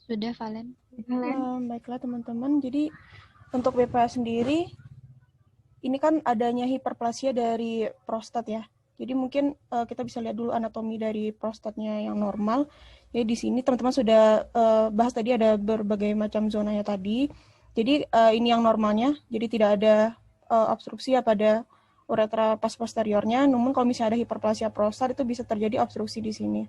Sudah, Valen. Baiklah teman-teman, jadi untuk BPH sendiri, ini kan adanya hiperplasia dari prostat ya. Jadi mungkin kita bisa lihat dulu anatomi dari prostatnya yang normal. Ya di sini teman-teman sudah bahas tadi ada berbagai macam zonanya tadi. Jadi ini yang normalnya, jadi tidak ada obstruksi ya pada uretra pas posteriornya. Namun kalau misalnya ada hiperplasia prostat itu bisa terjadi obstruksi di sini.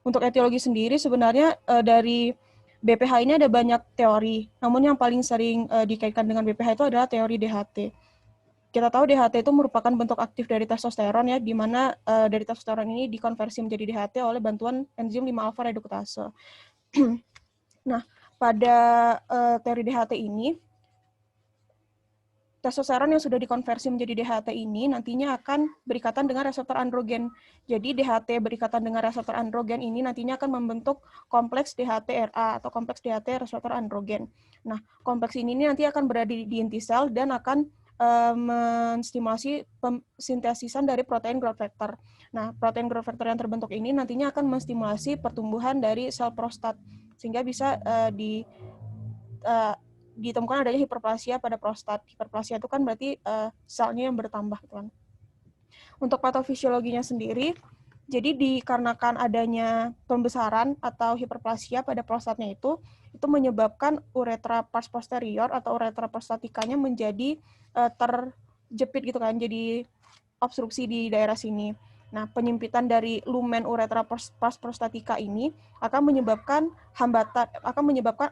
Untuk etiologi sendiri sebenarnya dari BPH ini ada banyak teori. Namun yang paling sering dikaitkan dengan BPH itu adalah teori DHT. Kita tahu DHT itu merupakan bentuk aktif dari testosteron ya, di mana dari testosteron ini dikonversi menjadi DHT oleh bantuan enzim 5-alfa reduktase. Nah, pada teori DHT ini, testosteron yang sudah dikonversi menjadi DHT ini nantinya akan berikatan dengan reseptor androgen. Jadi DHT berikatan dengan reseptor androgen ini nantinya akan membentuk kompleks DHT-RA atau kompleks DHT reseptor androgen. Nah, kompleks ini nanti akan berada di inti sel dan akan menstimulasi sintesisan dari protein growth factor. Nah, protein growth factor yang terbentuk ini nantinya akan menstimulasi pertumbuhan dari sel prostat sehingga bisa ditemukan adanya hiperplasia pada prostat. Hiperplasia itu kan berarti selnya yang bertambah, kan. Untuk patofisiologinya sendiri, jadi dikarenakan adanya pembesaran atau hiperplasia pada prostatnya itu menyebabkan uretra pars posterior atau uretra prostatikanya menjadi terjepit gitu kan, jadi obstruksi di daerah sini. Nah, penyempitan dari lumen uretra pars prostatika ini akan menyebabkan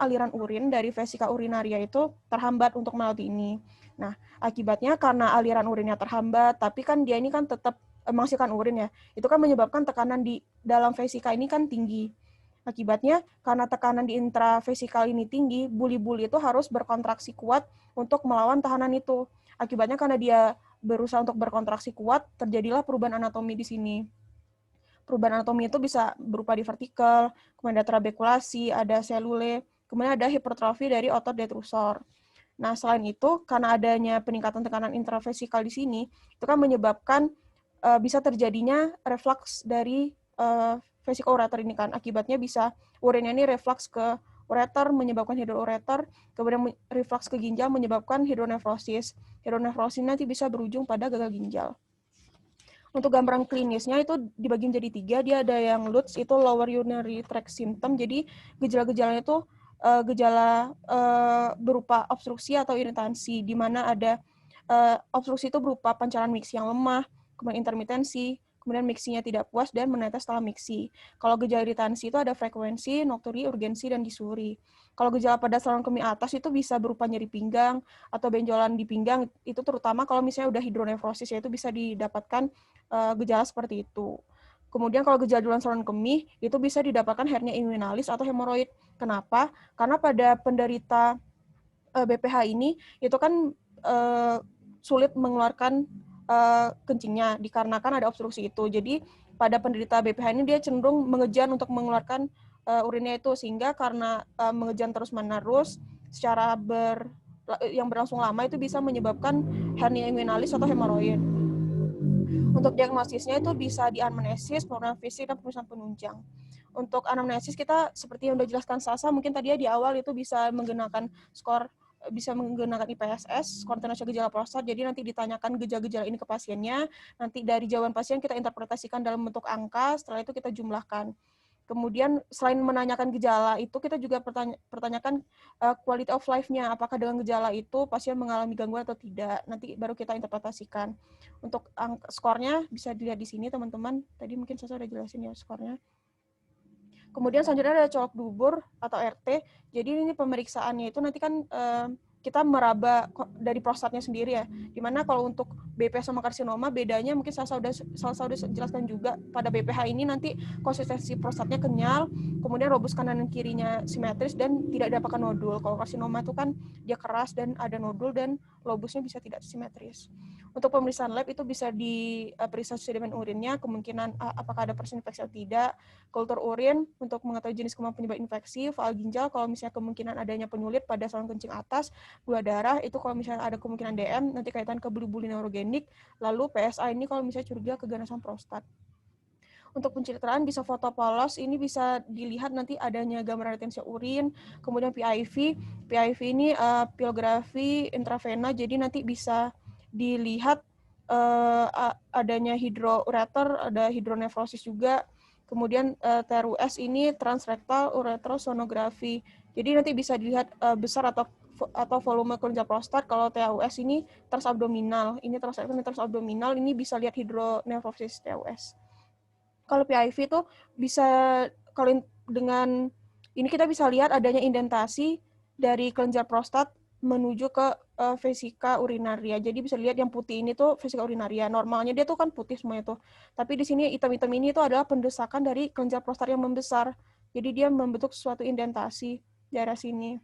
aliran urin dari vesika urinaria itu terhambat untuk melewati ini. Nah, akibatnya karena aliran urinnya terhambat, tapi kan dia ini kan tetap menghasilkan urin ya, itu kan menyebabkan tekanan di dalam vesika ini kan tinggi. Akibatnya, karena tekanan di intravesikal ini tinggi, buli-buli itu harus berkontraksi kuat untuk melawan tahanan itu. Akibatnya karena dia berusaha untuk berkontraksi kuat, terjadilah perubahan anatomi di sini. Perubahan anatomi itu bisa berupa di vertikal, kemudian ada trabekulasi, ada selule, kemudian ada hipertrofi dari otot detrusor. Nah, selain itu, karena adanya peningkatan tekanan intravesikal di sini, itu kan menyebabkan bisa terjadinya reflux dari vesicoureter ini kan. Akibatnya bisa urinnya ini reflux ke ureter menyebabkan hidroureter, kemudian reflux ke ginjal menyebabkan hidronefrosis. Hidronefrosis nanti bisa berujung pada gagal ginjal. Untuk gambaran klinisnya itu dibagi menjadi 3, dia ada yang LUTS, itu lower urinary tract symptom, jadi gejala-gejalanya itu gejala berupa obstruksi atau iritasi, di mana ada obstruksi itu berupa pancaran miksi yang lemah, kemudian intermitensi, kemudian miksinya tidak puas dan menetes setelah miksi. Kalau gejala iritasi itu ada frekuensi, nokturi, urgensi, dan disuri. Kalau gejala pada saluran kemih atas itu bisa berupa nyeri pinggang atau benjolan di pinggang, itu terutama kalau misalnya udah hidronefrosis, yaitu bisa didapatkan gejala seperti itu. Kemudian kalau gejala di saluran kemih itu bisa didapatkan hernia inguinalis atau hemoroid. Kenapa? Karena pada penderita BPH ini itu kan sulit mengeluarkan kencingnya dikarenakan ada obstruksi itu. Jadi pada penderita BPH ini dia cenderung mengejan untuk mengeluarkan urinnya itu, sehingga karena mengejan terus-menerus secara yang berlangsung lama itu bisa menyebabkan hernia inguinalis atau hemoroid. Untuk diagnosisnya itu bisa di anamnesis, pemeriksaan fisik, dan pemeriksaan penunjang. Untuk anamnesis kita seperti yang udah jelaskan Sasa, mungkin tadi ya di awal itu bisa menggunakan IPSS, skor internasional gejala prostat. Jadi nanti ditanyakan gejala-gejala ini ke pasiennya, nanti dari jawaban pasien kita interpretasikan dalam bentuk angka, setelah itu kita jumlahkan. Kemudian selain menanyakan gejala itu, kita juga pertanyakan quality of life-nya. Apakah dengan gejala itu pasien mengalami gangguan atau tidak. Nanti baru kita interpretasikan. Untuk skornya bisa dilihat di sini teman-teman. Tadi mungkin saya sudah jelasin ya skornya. Kemudian selanjutnya ada colok dubur atau RT. Jadi ini pemeriksaannya itu nanti kan kita meraba dari prostatnya sendiri ya. Dimana kalau untuk BPH sama karsinoma bedanya mungkin saya sudah jelaskan juga. Pada BPH ini nanti konsistensi prostatnya kenyal, kemudian lobus kanan dan kirinya simetris dan tidak ada apakah nodul. Kalau karsinoma itu kan dia keras dan ada nodul dan lobusnya bisa tidak simetris. Untuk pemeriksaan lab itu bisa diperiksa sedimen urinnya, kemungkinan apakah ada persen infeksi atau tidak, kultur urin untuk mengetahui jenis kuman penyebab infeksi, faal ginjal kalau misalnya kemungkinan adanya penyulit pada saluran kencing atas, gula darah itu kalau misalnya ada kemungkinan DM, nanti kaitan ke buli-buli neurogenik, lalu PSA ini kalau misalnya curiga keganasan prostat. Untuk pencitraan bisa foto polos, ini bisa dilihat nanti adanya gambar retensi urin, kemudian PIV. PIV ini pilografi intravena, jadi nanti bisa dilihat adanya hidroureter, ada hidronefrosis juga. Kemudian TRUS ini transrektal ureterosonografi. Jadi nanti bisa dilihat besar atau volume kelenjar prostat. Kalau TAUS ini transabdominal, ini transrektal, ini transabdominal, ini bisa lihat hidronefrosis TAUS. Kalau PIV itu bisa, kalau dengan ini kita bisa lihat adanya indentasi dari kelenjar prostat menuju ke vesika urinaria. Jadi bisa lihat yang putih ini tuh vesika urinaria. Normalnya dia tuh kan putih semuanya tuh. Tapi di sini hitam-hitam ini tuh adalah pendesakan dari kelenjar prostat yang membesar. Jadi dia membentuk suatu indentasi di daerah sini.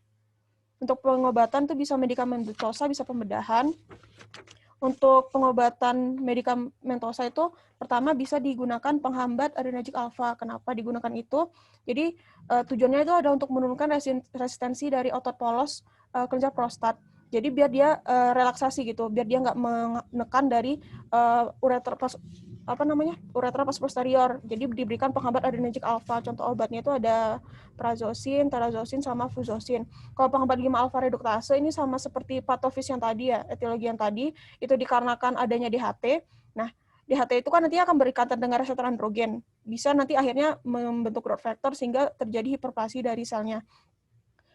Untuk pengobatan tuh bisa medikamentosa, bisa pembedahan. Untuk pengobatan medikamentosa itu pertama bisa digunakan penghambat adrenergic alpha. Kenapa digunakan itu? Jadi tujuannya itu ada untuk menurunkan resistensi dari otot polos kelenjar prostat. Jadi biar dia relaksasi gitu, biar dia nggak menekan dari ureter pas posterior. Jadi diberikan penghambat adrenergic alpha. Contoh obatnya itu ada prazosin, terazosin, sama fuzosin. Kalau penghambat 5 alpha reduktase ini sama seperti patofis yang tadi ya, etiologi yang tadi, itu dikarenakan adanya DHT. Nah, DHT itu kan nanti akan berikatan dengan reseptor androgen. Bisa nanti akhirnya membentuk growth factor sehingga terjadi hiperplasi dari selnya.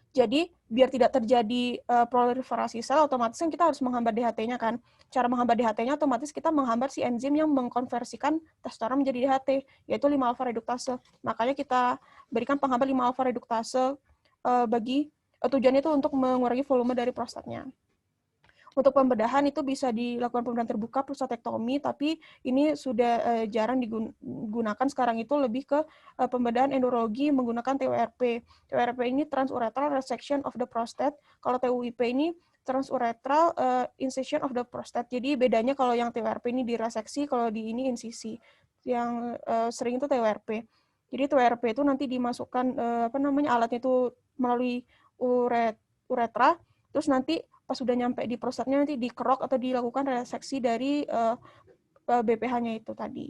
Jadi, biar tidak terjadi proliferasi sel, otomatis kan kita harus menghambat DHT-nya kan. Cara menghambat DHT-nya otomatis kita menghambat si enzim yang mengkonversikan testosteron menjadi DHT, yaitu 5-alpha reduktase. Makanya kita berikan penghambat 5-alpha reduktase bagi tujuannya itu untuk mengurangi volume dari prostatnya. Untuk pembedahan itu bisa dilakukan pembedahan terbuka prostatektomi, tapi ini sudah jarang digunakan. Sekarang itu lebih ke pembedahan endurologi menggunakan TURP. TURP ini transurethral resection of the prostate. Kalau TUIP ini transurethral incision of the prostate. Jadi bedanya kalau yang TURP ini direseksi, kalau di ini insisi. Yang sering itu TURP. Jadi TURP itu nanti dimasukkan alatnya itu melalui uretra, terus nanti pas sudah nyampe di prostatnya nanti dikerok atau dilakukan reseksi dari BPH-nya itu tadi.